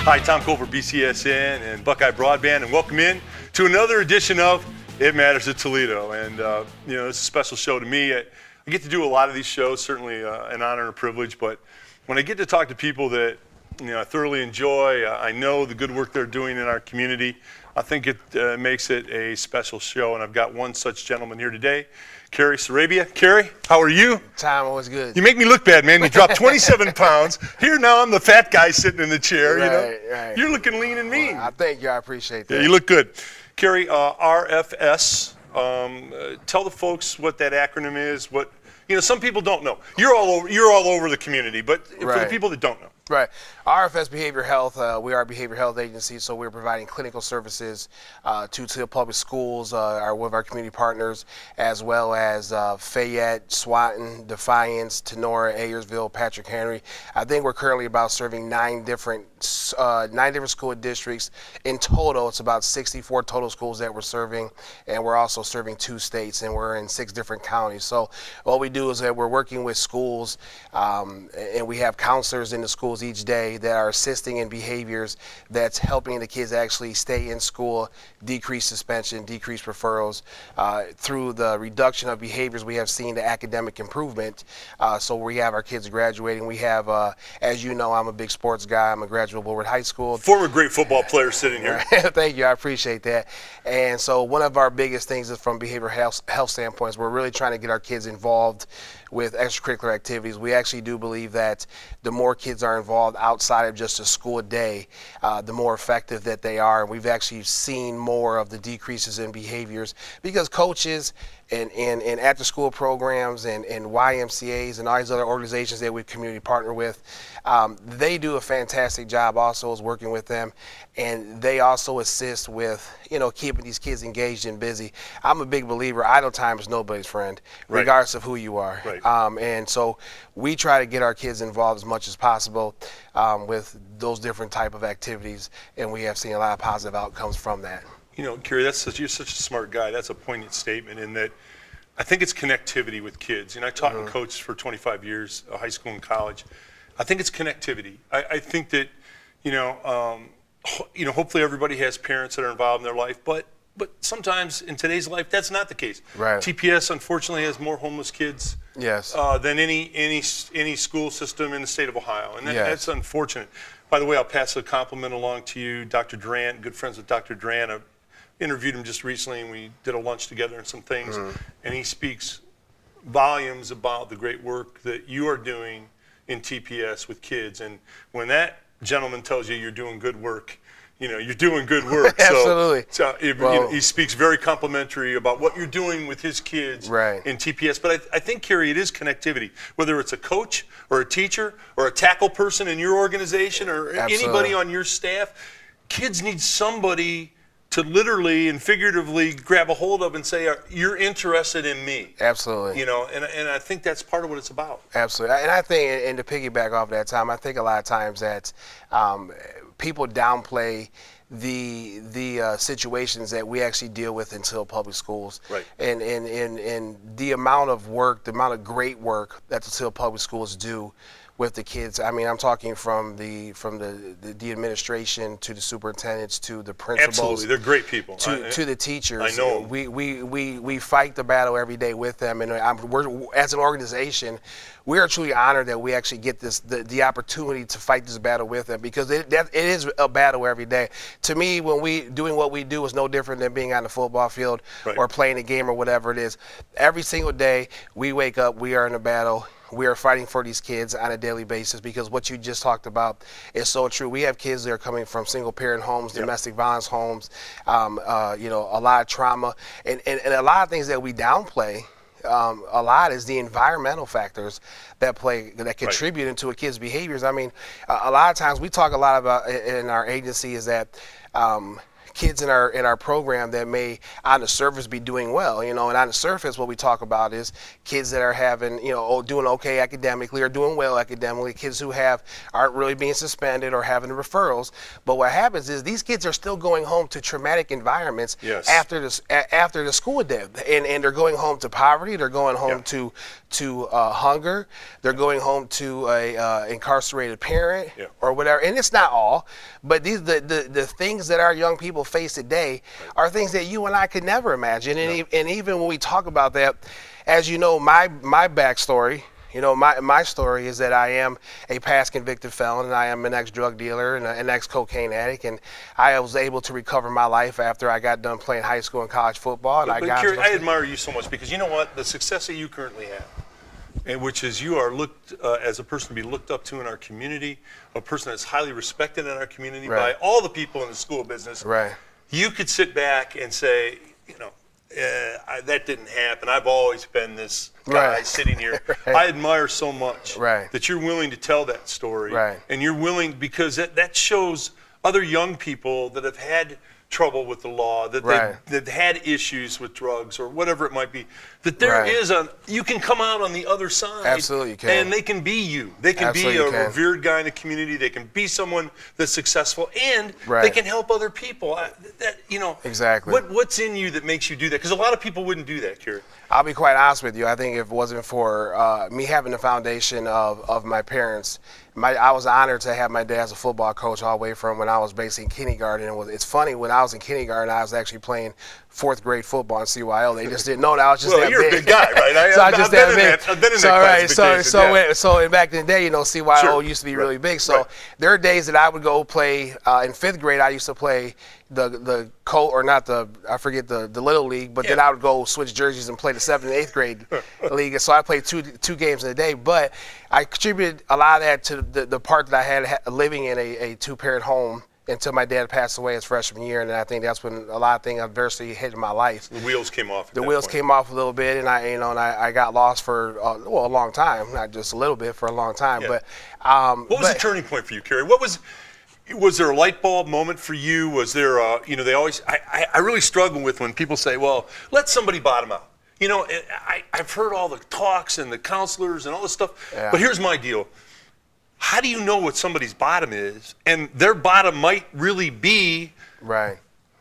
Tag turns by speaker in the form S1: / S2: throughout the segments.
S1: Hi, Tom Culver, BCSN and Buckeye Broadband, and welcome in to another edition of It Matters at Toledo. And, it's a special show to me. I get to do a lot of these shows, certainly an honor and a privilege, but when I get to talk to people that, I thoroughly enjoy, I know the good work they're doing in our community, I think it makes it a special show, and I've got one such gentleman here today. Carrie Sarabia. Carrie, how are you?
S2: Tom, always good.
S1: You make me look bad, man. You dropped 27 pounds. Here now I'm the fat guy sitting in the chair,
S2: Right.
S1: You're looking lean and mean.
S2: Well, I thank you. I appreciate that.
S1: Yeah, you look good. Carrie, RFS, tell the folks what that acronym is. What some people don't know. You're all over the community, but for the people that don't know.
S2: Right. RFS Behavioral Health, we are a behavioral health agency, so we're providing clinical services to the public schools, one of our community partners, as well as Fayette, Swanton, Defiance, Tenora, Ayersville, Patrick Henry. I think we're currently about serving nine different school districts. In total, it's about 64 total schools that we're serving, and we're also serving 2 states, and we're in 6 different counties. So what we do is that we're working with schools, and we have counselors in the schools each day that are assisting in behaviors that's helping the kids actually stay in school, decrease suspension, decrease referrals. Through the reduction of behaviors, we have seen the academic improvement. So we have our kids graduating. We have, as you know, I'm a big sports guy. I'm a graduate of Woodward High School.
S1: Former great football player sitting here.
S2: Thank you. I appreciate that. And so one of our biggest things is from behavioral health standpoints, we're really trying to get our kids involved with extracurricular activities. We actually do believe that the more kids are involved outside of just a school day, the more effective that they are. And we've actually seen more of the decreases in behaviors because coaches and after-school programs and YMCAs and all these other organizations that we community partner with, they do a fantastic job also as working with them, and they also assist with keeping these kids engaged and busy. I'm a big believer, idle time is nobody's friend, regardless of who you are.
S1: Right.
S2: And so we try to get our kids involved as much as possible with those different type of activities, and we have seen a lot of positive outcomes from that.
S1: Carrie, you're such a smart guy. That's a poignant statement in that I think it's connectivity with kids. I taught and coached for 25 years, high school and college. I think it's connectivity. I think that, hopefully everybody has parents that are involved in their life, but sometimes in today's life, that's not the case.
S2: Right.
S1: TPS, unfortunately, has more homeless kids than any school system in the state of Ohio, and that's unfortunate. By the way, I'll pass a compliment along to you, Dr. Durant, good friends with Dr. Durant. I interviewed him just recently, and we did a lunch together and some things, and he speaks volumes about the great work that you are doing in TPS with kids. And when that gentleman tells you you're doing good work, you're doing good work.
S2: Absolutely.
S1: He speaks very complimentary about what you're doing with his kids in TPS. But I think, Carrie, it is connectivity. Whether it's a coach or a teacher or a tackle person in your organization or anybody on your staff, kids need somebody to literally and figuratively grab a hold of and say, you're interested in me.
S2: Absolutely.
S1: And I think that's part of what it's about.
S2: Absolutely. And I think, and to piggyback off that, Tom, I think a lot of times that people downplay the situations that we actually deal with in Toledo public schools.
S1: Right.
S2: And the amount of work, the amount of great work that the Toledo public schools do with the kids. I mean, I'm talking from the administration to the superintendents to the principals.
S1: Absolutely, they're great people.
S2: To the teachers.
S1: I know.
S2: We fight the battle every day with them, and we're, as an organization, we are truly honored that we actually get the opportunity to fight this battle with them, because it is a battle every day. To me, when we doing what we do is no different than being on the football field or playing a game or whatever it is. Every single day we wake up, we are in a battle. We are fighting for these kids on a daily basis, because what you just talked about is so true. We have kids that are coming from single-parent homes, domestic violence homes, a lot of trauma, and a lot of things that we downplay. A lot is the environmental factors that contribute into a kid's behaviors. I mean, a lot of times we talk a lot about in our agency is that kids in our program that may on the surface be doing well, and on the surface what we talk about is kids that are having, doing okay academically or doing well academically, kids who aren't really being suspended or having referrals. But what happens is these kids are still going home to traumatic environments after the school day, and they're going home to poverty, they're going home to hunger, they're going home to a incarcerated parent or whatever. And it's not all, but these the things that our young people face today are things that you and I could never imagine. And even when we talk about that, as you know, my backstory, my story is that I am a past convicted felon, and I am an ex-drug dealer and an ex-cocaine addict, and I was able to recover my life after I got done playing high school and college football. And
S1: I admire you so much, because you know what? The success that you currently have, and which is you are looked as a person to be looked up to in our community, a person that's highly respected in our community by all the people in the school business.
S2: Right.
S1: You could sit back and say, that didn't happen. I've always been this guy sitting here. I admire so much that you're willing to tell that story. And you're willing, because that shows other young people that have had trouble with the law, that had issues with drugs or whatever it might be, that there is you can come out on the other side.
S2: Absolutely, you can.
S1: And they can be you. They can be a revered guy in the community. They can be someone that's successful, and they can help other people.
S2: Exactly.
S1: What's in you that makes you do that? Because a lot of people wouldn't do that, Kerry.
S2: I'll be quite honest with you. I think if it wasn't for me having the foundation of my parents, I was honored to have my dad as a football coach all the way from when I was basically in kindergarten. It's funny, when I was in kindergarten, I was actually playing fourth grade football in CYO. They just didn't know that I was just that
S1: you're
S2: big.
S1: A big guy, right? I've been in that classification.
S2: So back in the day, CYO used to be really big. So there are days that I would go play in fifth grade. I used to play the little league, but then I would go switch jerseys and play the 7th and 8th grade league. So I played two games in a day, but I contributed a lot of that to the part that I had living in a two-parent home until my dad passed away his freshman year, and I think that's when a lot of things adversity hit in my life.
S1: The wheels came off.
S2: The wheels came off a little bit, and I got lost for a long time, not just a little bit, for a long time. But
S1: what was the turning point for you, Kerry? Was there a light bulb moment for you? Was there they always, I really struggle with when people say, well, let somebody bottom out. I've heard all the talks and the counselors and all this stuff, but here's my deal. How do you know what somebody's bottom is? And their bottom might really be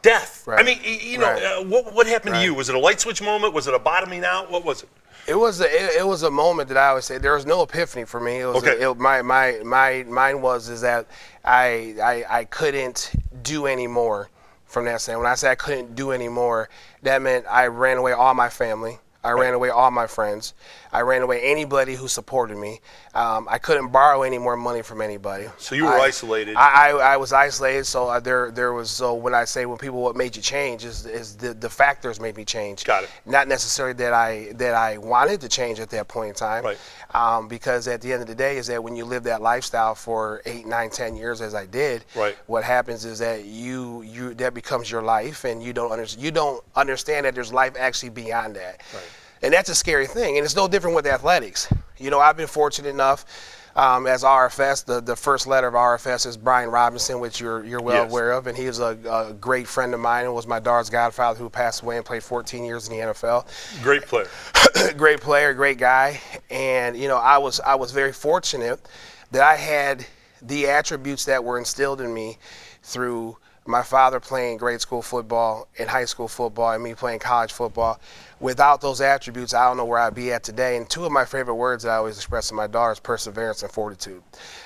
S1: death. I mean, what happened to you? Was it a light switch moment? Was it a bottoming out? What was it?
S2: It was a moment that I always say there was no epiphany for me. It was mine was that I couldn't do any more from that standpoint. When I say I couldn't do any more, that meant I ran away all my family. I ran away all my friends. I ran away anybody who supported me. I couldn't borrow any more money from anybody.
S1: So you were isolated.
S2: I was isolated. So there was. So when I say what made you change is the factors made me change.
S1: Got it.
S2: Not necessarily that I wanted to change at that point in time.
S1: Right.
S2: Because at the end of the day is that when you live that lifestyle for 8, 9, 10 years as I did, what happens is that you that becomes your life, and you don't understand that there's life actually beyond that. Right. And that's a scary thing, and it's no different with athletics. I've been fortunate enough as RFS. The first letter of RFS is Brian Robinson, which you're well aware of, and he is a great friend of mine and was my daughter's godfather, who passed away and played 14 years in the NFL.
S1: Great player.
S2: Great player, great guy, and I was very fortunate that I had the attributes that were instilled in me through my father playing grade school football and high school football, and me playing college football. Without those attributes, I don't know where I'd be at today. And two of my favorite words that I always express to my daughter is perseverance and fortitude.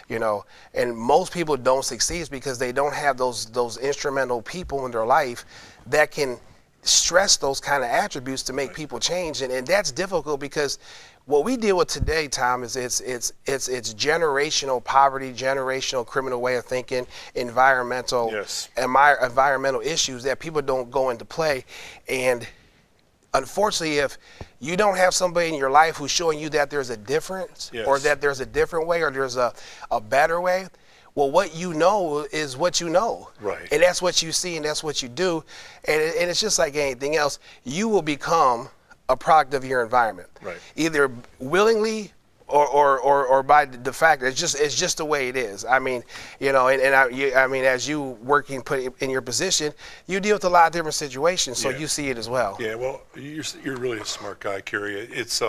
S2: And most people don't succeed because they don't have those instrumental people in their life that can stress those kind of attributes to make people change. And that's difficult, because what we deal with today, Tom, is it's generational poverty, generational criminal way of thinking, environmental issues that people don't go into play. And unfortunately, if you don't have somebody in your life who's showing you that there's a difference, or that there's a different way, or there's a better way, well, what you know is what you know.
S1: Right.
S2: And that's what you see, and that's what you do. And it's just like anything else. You will become a product of your environment.
S1: Right.
S2: Either willingly or by the fact it's just the way it is. I mean, I mean, as you working put in your position, you deal with a lot of different situations, so you see it as well.
S1: Yeah, well, you're really a smart guy, Kerry. It's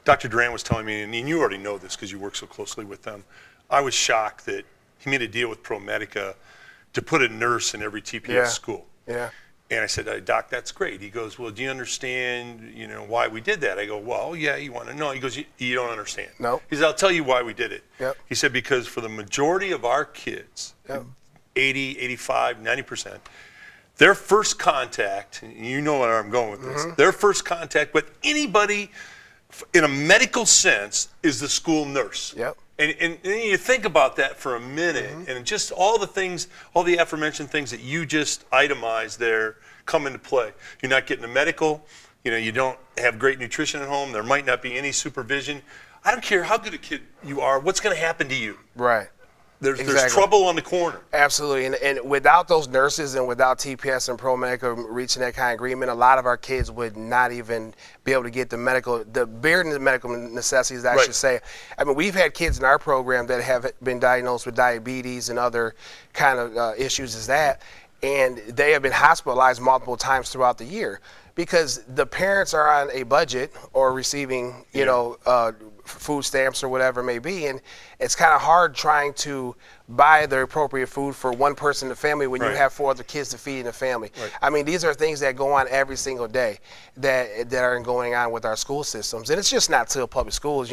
S1: Dr. Durant was telling me, and you already know this because you work so closely with them. I was shocked that he made a deal with ProMedica to put a nurse in every TPS school.
S2: Yeah.
S1: And I said, Doc, that's great. He goes, well, do you understand, why we did that? I go, well, yeah, you want to know. He goes, you don't understand.
S2: No.
S1: He said, I'll tell you why we did it.
S2: Yep.
S1: He said, because for the majority of our kids, 80, 85, 90%, their first contact, and you know where I'm going with this, their first contact with anybody in a medical sense is the school nurse.
S2: Yep.
S1: And you think about that for a minute, and just all the things, all the aforementioned things that you just itemized there come into play. You're not getting a medical, you don't have great nutrition at home, there might not be any supervision. I don't care how good a kid you are, what's going to happen to you?
S2: Right.
S1: There's trouble on the corner.
S2: Absolutely, and without those nurses and without TPS and ProMedica reaching that kind of agreement, a lot of our kids would not even be able to get the bare medical necessities, I should say. I mean, we've had kids in our program that have been diagnosed with diabetes and other kind of issues as that, and they have been hospitalized multiple times throughout the year because the parents are on a budget or receiving, food stamps or whatever it may be, and it's kind of hard trying to buy the appropriate food for one person in the family when you have 4 other kids to feed in the family. Right. I mean, these are things that go on every single day that are going on with our school systems, and it's just not Toledo Public Schools.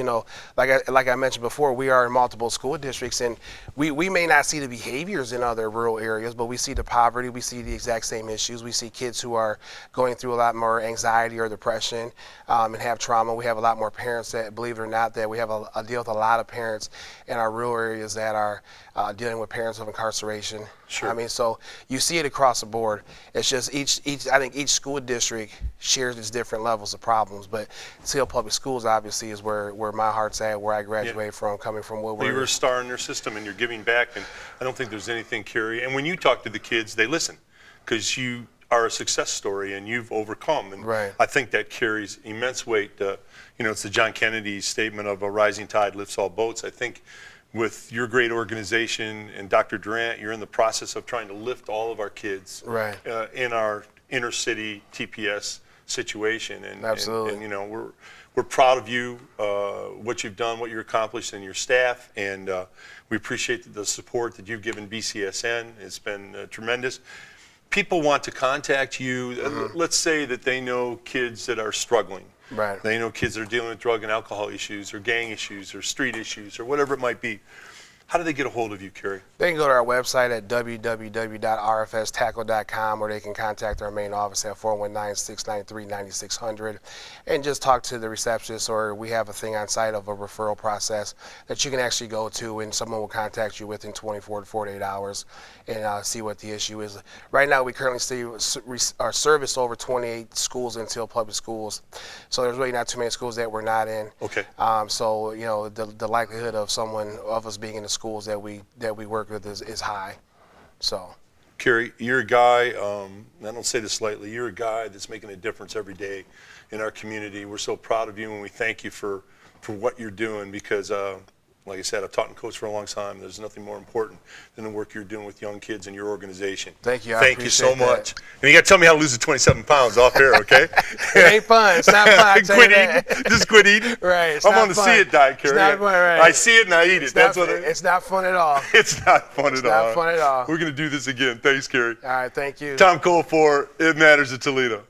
S2: Like I mentioned before, we are in multiple school districts, and we may not see the behaviors in other rural areas, but we see the poverty, we see the exact same issues. We see kids who are going through a lot more anxiety or depression and have trauma. We have a lot more parents that, believe it or not, that we have a deal with a lot of parents in our rural areas that are dealing with parents of incarceration.
S1: Sure.
S2: I mean, so you see it across the board. It's just I think each school district shares its different levels of problems, but Toledo Public Schools obviously is where my heart's at, where I graduated from, coming from Woodward.
S1: Well, you were a star in their system and you're giving back, and I don't think there's anything, Kerry. And when you talk to the kids, they listen because you are a success story and you've overcome. And I think that carries immense weight. It's the John Kennedy statement of a rising tide lifts all boats. I think with your great organization and Dr. Durant, you're in the process of trying to lift all of our kids in our inner city TPS situation. And,
S2: absolutely.
S1: And we're proud of you, what you've done, what you've accomplished, and your staff. And we appreciate the support that you've given BCSN. It's been tremendous. People want to contact you. Let's say that they know kids that are struggling.
S2: Right.
S1: They know kids that are dealing with drug and alcohol issues or gang issues or street issues or whatever it might be. How do they get a hold of you, Kerry?
S2: They can go to our website at www.rfstackle.com, or they can contact our main office at 419-693-9600 and just talk to the receptionist, or we have a thing on site of a referral process that you can actually go to, and someone will contact you within 24 to 48 hours and see what the issue is. Right now, we currently service over 28 schools in Toledo Public Schools, so there's really not too many schools that we're not in.
S1: Okay.
S2: So the likelihood of us being in the schools that we work with is high. So,
S1: Kerry, you're a guy, I don't say this lightly, you're a guy that's making a difference every day in our community. We're so proud of you, and we thank you for what you're doing because, like I said, I've taught and coached for a long time. There's nothing more important than the work you're doing with young kids in your organization.
S2: Thank you.
S1: Thank you so much. And you got to tell me how to lose the 27 pounds off air, okay?
S2: It ain't fun. It's not fun.
S1: Quit eating. Just quit eating.
S2: Right.
S1: I want to see it die, Kerry.
S2: It's not fun, right.
S1: I see it and I eat it.
S2: It's not fun at all.
S1: It's not fun at all.
S2: It's not fun at all.
S1: We're going to do this again. Thanks, Kerry.
S2: All right. Thank you.
S1: Tom Cole for It Matters at Toledo.